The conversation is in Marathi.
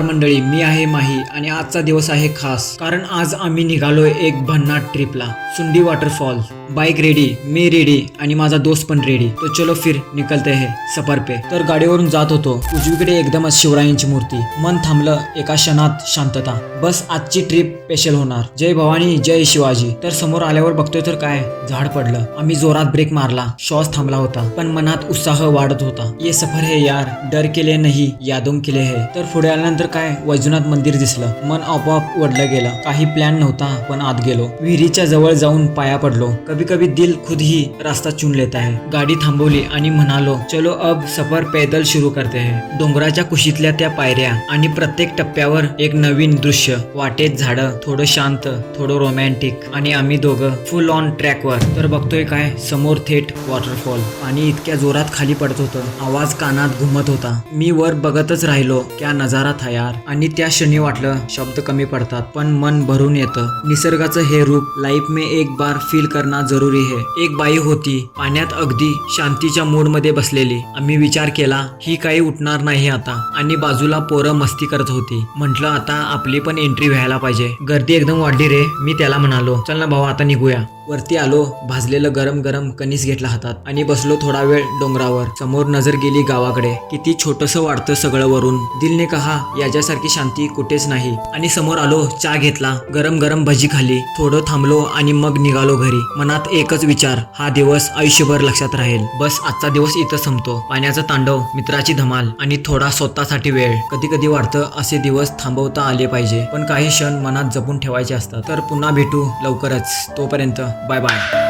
मंडळी, मी आहे माही आणि आजचा दिवस आहे खास कारण आज आम्ही निघालोय एक भन्नाट ट्रिपला. सुंडी वॉटरफॉल. बाईक रेडी, मी रेडी आणि माझा दोस्त पण रेडी. तो चलो फिर निकलते है सफर पे. तर गाडीवरून जात होतो. उजवीकडे एकदमच शिवरायांची मूर्ती. मन थांबलं. एका क्षणात शांतता. बस आजची ट्रिप स्पेशल होणार. जय भवानी जय शिवाजी. तर समोर आल्यावर बघतोय तर काय झाड पडलं. आम्ही जोरात ब्रेक मारला. श्वास थांबला होता पण मनात उत्साह वाढत होता. ये सफर है यार, डर के लिए नहीं यादों के लिए है. तर पुढे आल्यानंतर काय वैजनाथ मंदिर दिसलं. मन आपोआप वडलं गेलं. काही प्लॅन नव्हता पण आत गेलो. विहिरीच्या जवळ जाऊन पाया पडलो. कभी कभी दिल खुद ही रास्ता चुन लेता है. गाडी थांबवली आणि म्हणालो चलो अब सफर पैदल सुरू करते है. डोंगराच्या कुशीतल्या त्या पायऱ्या आणि प्रत्येक टप्प्यावर एक नवीन दृश्य. वाटेत झाडं, थोडं शांत, थोडं रोमॅन्टिक आणि आम्ही दोघं फुल ऑन ट्रॅकवर. तर बघतोय काय समोर थेट वॉटरफॉल. पाणी इतक्या जोरात खाली पडत होतं. आवाज कानात घुमत होता. मी वर बघतच राहिलो. क्या नजारा था यार. आणि त्या क्षणी वाटलं शब्द कमी पडतात पण मन भरून येतं. निसर्गाचं हे रूप लाईफ में एक बार फील करना जरुरी है. एक बाई होती पाण्यात अगदी शांतीच्या मूड मध्ये बसलेली. आम्ही विचार केला ही काही उठणार नाही आता. आणि बाजूला पोरं मस्ती करत होती. म्हटलं आता आपली पण एंट्री व्हायला पाहिजे. गर्दी एकदम वाढली रे. मी त्याला म्हणालो चल ना भाऊ आता निघूया. वरती आलो. भाजलेलं गरम गरम कणीस घेतला हातात आणि बसलो थोडा वेळ डोंगरावर. समोर नजर गेली गावाकडे. किती छोटस वाटतं सगळं वरून. दिलने कहा याच्यासारखी शांती कुठेच नाही. आणि समोर आलो. चहा घेतला. गरम गरम भजी खाली. थोडं थांबलो आणि मग निघालो घरी. मनात एकच विचार, हा दिवस आयुष्यभर लक्षात राहील. बस आजचा दिवस इथं संपतो. पाण्याचा तांडव, मित्राची धमाल आणि थोडा स्वतःसाठी वेळ. कधी कधी वाटतं असे दिवस थांबवता आले पाहिजे पण काही क्षण मनात जपून ठेवायचे असतात. तर पुन्हा भेटू लवकरच. तोपर्यंत बाय बाय.